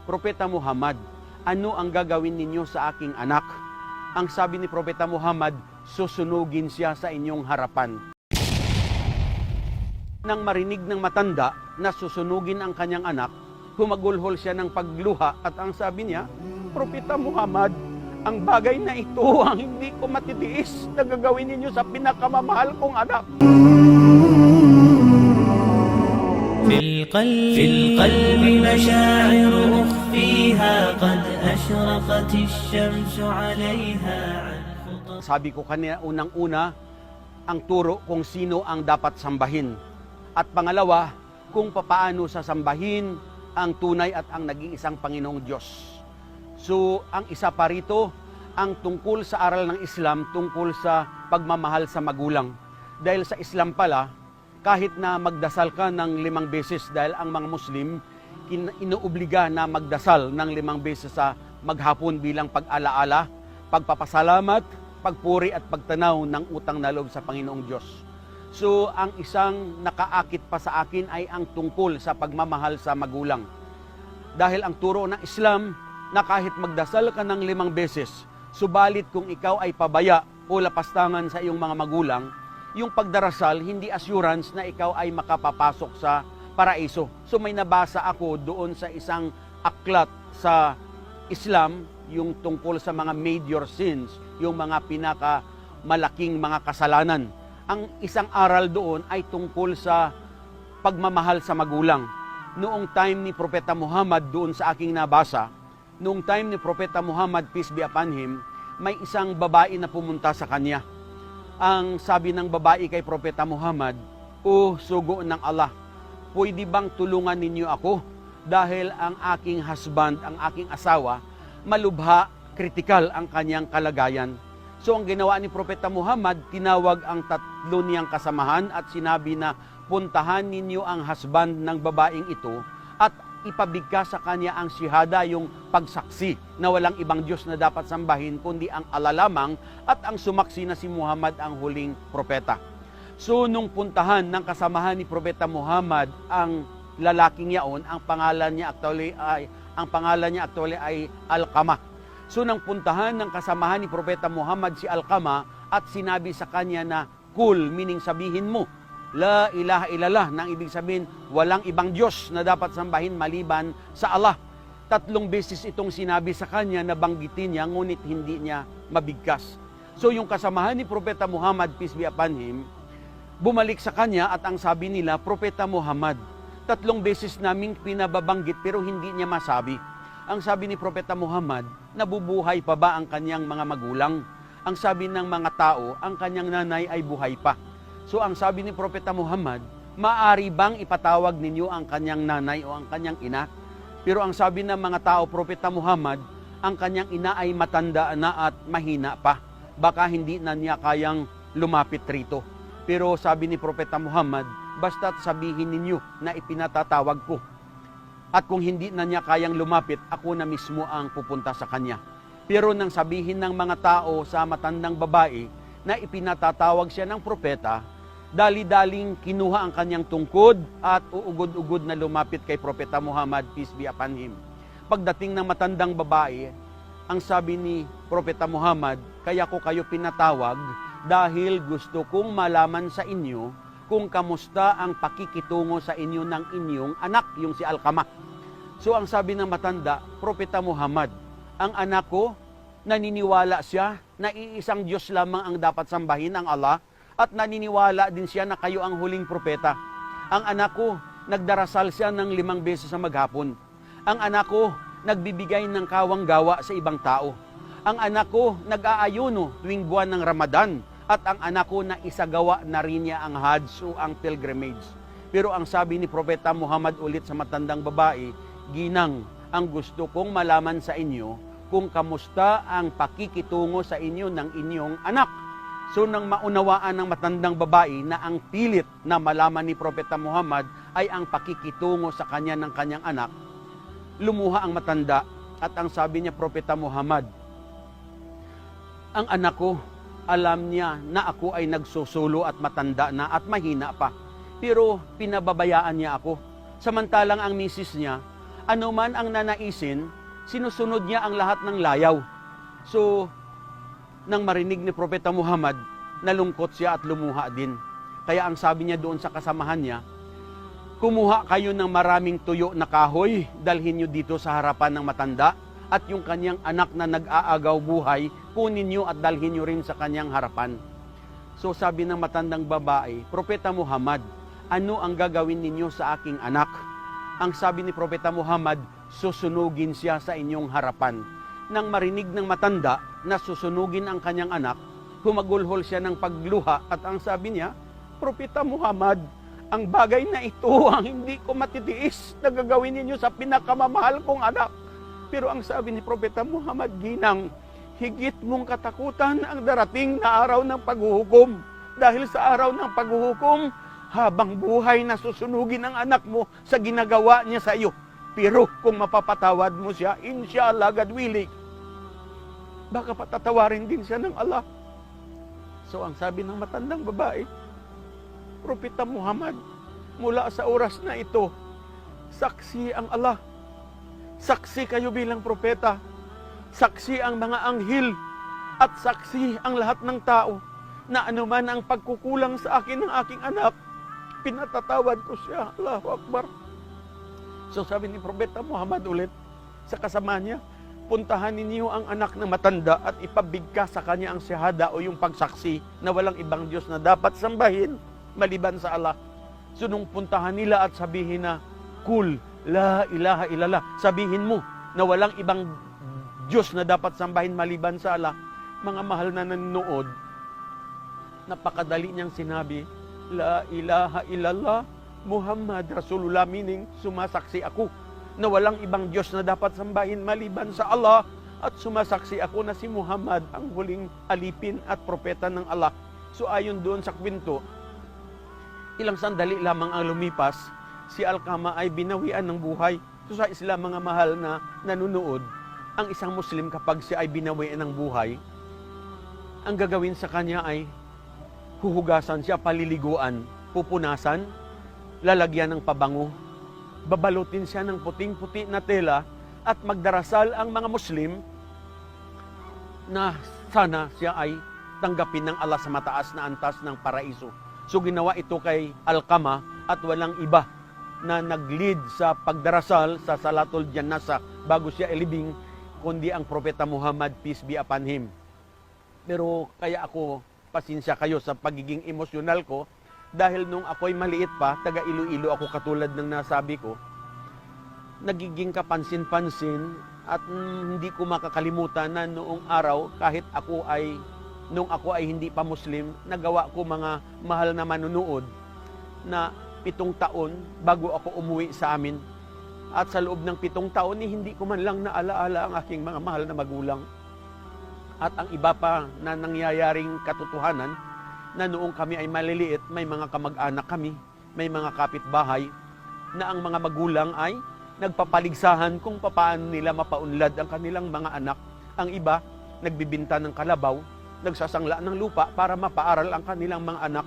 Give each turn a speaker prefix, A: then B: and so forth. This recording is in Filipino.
A: Propeta Muhammad, ano ang gagawin ninyo sa aking anak? Ang sabi ni Propeta Muhammad, susunugin siya sa inyong harapan. Nang marinig ng matanda na susunugin ang kanyang anak, humagulhol siya ng pagluha at ang sabi niya, Propeta Muhammad, ang bagay na ito ang hindi ko matitiis na gagawin ninyo sa pinakamamahal kong anak.
B: في القلب مشاعر أخفيها قد أشرقت الشمس عليها عن خطى.
A: Sabi ko kanina unang-una, ang turo kung sino ang dapat sambahin. At pangalawa, kung papaano sasambahin ang tunay at ang nag-iisang Panginoong Diyos. So, ang isa pa rito, ang tungkol sa aral ng Islam, tungkol sa pagmamahal sa magulang. Dahil sa Islam pala, kahit na magdasal ka ng 5 beses dahil ang mga Muslim inuobliga na magdasal ng 5 beses sa maghapon bilang pag-alaala, pagpapasalamat, pagpuri at pagtanaw ng utang na loob sa Panginoong Diyos. So, ang isang nakaakit pa sa akin ay ang tungkol sa pagmamahal sa magulang. Dahil ang turo ng Islam na kahit magdasal ka ng 5 beses, subalit kung ikaw ay pabaya o lapastangan sa iyong mga magulang, yung pagdarasal, hindi assurance na ikaw ay makapapasok sa paraiso. So may nabasa ako doon sa isang aklat sa Islam, yung tungkol sa mga major sins, yung mga pinakamalaking mga kasalanan. Ang isang aral doon ay tungkol sa pagmamahal sa magulang. Noong time ni Propeta Muhammad, doon sa aking nabasa, noong time ni Propeta Muhammad, peace be upon him, may isang babae na pumunta sa kanya. Ang sabi ng babae kay Propeta Muhammad, O sugo ng Allah, pwede bang tulungan ninyo ako? Dahil ang aking husband, ang aking asawa, malubha, kritikal ang kanyang kalagayan. So ang ginawa ni Propeta Muhammad, tinawag ang 3 niyang kasamahan at sinabi na puntahan ninyo ang husband ng babaeng ito at ipabigkas sa kanya ang shihada, yung pagsaksi na walang ibang Diyos na dapat sambahin kundi ang Allah lamang at ang sumaksi na si Muhammad ang huling propeta. So nung puntahan ng kasamahan ni Propeta Muhammad ang lalaking yaon, ang pangalan niya actually ay Alqama. So nang puntahan ng kasamahan ni Propeta Muhammad si Alqama at sinabi sa kanya na kul, meaning sabihin mo, La ilaha illallah, nang ibig sabihin, walang ibang Diyos na dapat sambahin maliban sa Allah. 3 beses itong sinabi sa kanya na banggitin niya, ngunit hindi niya mabigkas. So yung kasamahan ni Propeta Muhammad, peace be upon him, bumalik sa kanya at ang sabi nila, Propeta Muhammad, 3 beses naming pinababanggit pero hindi niya masabi. Ang sabi ni Propeta Muhammad, nabubuhay pa ba ang kanyang mga magulang? Ang sabi ng mga tao, ang kanyang nanay ay buhay pa. So ang sabi ni Propeta Muhammad, maaari bang ipatawag ninyo ang kanyang nanay o ang kanyang ina? Pero ang sabi ng mga tao, Propeta Muhammad, ang kanyang ina ay matanda na at mahina pa. Baka hindi na niya kayang lumapit rito. Pero sabi ni Propeta Muhammad, basta't sabihin ninyo na ipinatatawag ko. At kung hindi na niya kayang lumapit, ako na mismo ang pupunta sa kanya. Pero nang sabihin ng mga tao sa matandang babae na ipinatatawag siya ng propeta, dali-daling kinuha ang kanyang tungkod at uugod-ugod na lumapit kay Propeta Muhammad, peace be upon him. Pagdating ng matandang babae, ang sabi ni Propeta Muhammad, kaya ko kayo pinatawag dahil gusto kong malaman sa inyo kung kamusta ang pakikitungo sa inyo ng inyong anak, yung si Alqama. So ang sabi ng matanda, Propeta Muhammad, ang anak ko, naniniwala siya na iisang Diyos lamang ang dapat sambahin, ang Allah, at naniniwala din siya na kayo ang huling propeta. Ang anak ko, nagdarasal siya ng 5 beses sa maghapon. Ang anak ko, nagbibigay ng kawang-gawa sa ibang tao. Ang anak ko, nag-aayuno tuwing buwan ng Ramadan. At ang anak ko na isagawa na rin niya ang Hajj o ang pilgrimage. Pero ang sabi ni Propeta Muhammad ulit sa matandang babae, Ginang, ang gusto kong malaman sa inyo kung kamusta ang pakikitungo sa inyo ng inyong anak. So nang maunawaan ng matandang babae na ang pilit na malaman ni Propeta Muhammad ay ang pakikitungo sa kanya ng kanyang anak, lumuha ang matanda at ang sabi niya, Propeta Muhammad, ang anak ko, alam niya na ako ay nagsusulo at matanda na at mahina pa. Pero pinababayaan niya ako. Samantalang ang misis niya ano man ang nanaisin, sinusunod niya ang lahat ng layaw. So, nang marinig ni Propeta Muhammad, nalungkot siya at lumuha din. Kaya ang sabi niya doon sa kasamahan niya, kumuha kayo ng maraming tuyo na kahoy, dalhin niyo dito sa harapan ng matanda, at yung kanyang anak na nag-aagaw buhay, kunin niyo at dalhin niyo rin sa kanyang harapan. So sabi ng matandang babae, Propeta Muhammad, ano ang gagawin ninyo sa aking anak? Ang sabi ni Propeta Muhammad, susunugin siya sa inyong harapan. Nang marinig ng matanda na susunugin ang kanyang anak, humagulhol siya ng pagluha at ang sabi niya, Propeta Muhammad, ang bagay na ito ang hindi ko matitiis na gagawin ninyo sa pinakamamahal kong anak. Pero ang sabi ni Propeta Muhammad, ginang, higit mong katakutan ang darating na araw ng paghuhukom. Dahil sa araw ng paghuhukom, habang buhay na susunugin ang anak mo sa ginagawa niya sa iyo. Pero kung mapapatawad mo siya, inshallah, God willing, baka patatawarin din siya ng Allah. So ang sabi ng matandang babae, Propeta Muhammad, mula sa oras na ito, saksi ang Allah. Saksi kayo bilang propeta. Saksi ang mga anghel. At saksi ang lahat ng tao na anuman ang pagkukulang sa akin ng aking anak, pinatatawad ko siya. Allahu Akbar. So sabi ni Propeta Muhammad ulit sa kasama niya, puntahan ninyo ang anak ng matanda at ipabigkas sa kanya ang syahada o yung pagsaksi na walang ibang Diyos na dapat sambahin maliban sa Allah. So nung puntahan nila at sabihin na, Kul, la ilaha illallah, sabihin mo na walang ibang Diyos na dapat sambahin maliban sa Allah, mga mahal na nanonood, napakadali niyang sinabi, la ilaha illallah, Muhammad Rasulullah, meaning sumasaksi ako na walang ibang Diyos na dapat sambahin maliban sa Allah at sumasaksi ako na si Muhammad ang huling alipin at propeta ng Allah. So ayon doon sa kwento, ilang sandali lamang ang lumipas, si Alqama ay binawian ng buhay. So sa Islam, mga mahal na nanonood, ang isang Muslim kapag siya ay binawian ng buhay, ang gagawin sa kanya ay huhugasan siya, paliliguan, pupunasan, lalagyan ng pabango, babalutin siya ng puting-puti na tela at magdarasal ang mga Muslim na sana siya ay tanggapin ng Allah sa mataas na antas ng paraiso. So ginawa ito kay Alqama at walang iba na nag-lead sa pagdarasal sa Salatul Janasa bago siya ilibing, kundi ang Propeta Muhammad, peace be upon him. Pero kaya ako, pasensya kayo sa pagiging emosyonal ko, dahil nung ako'y maliit pa, taga Iloilo ako katulad ng nasabi ko, nagiging kapansin-pansin at hindi ko makakalimutan na noong araw, kahit nung ako ay hindi pa Muslim, nagawa ko mga mahal na manunood na 7 taon bago ako umuwi sa amin. At sa loob ng 7 taon, hindi ko man lang naalaala ang aking mga mahal na magulang. At ang iba pa na nangyayaring katotohanan, na noong kami ay maliliit, may mga kamag-anak kami, may mga kapitbahay, na ang mga magulang ay nagpapaligsahan kung paano nila mapaunlad ang kanilang mga anak. Ang iba, nagbibinta ng kalabaw, nagsasangla ng lupa para mapaaral ang kanilang mga anak.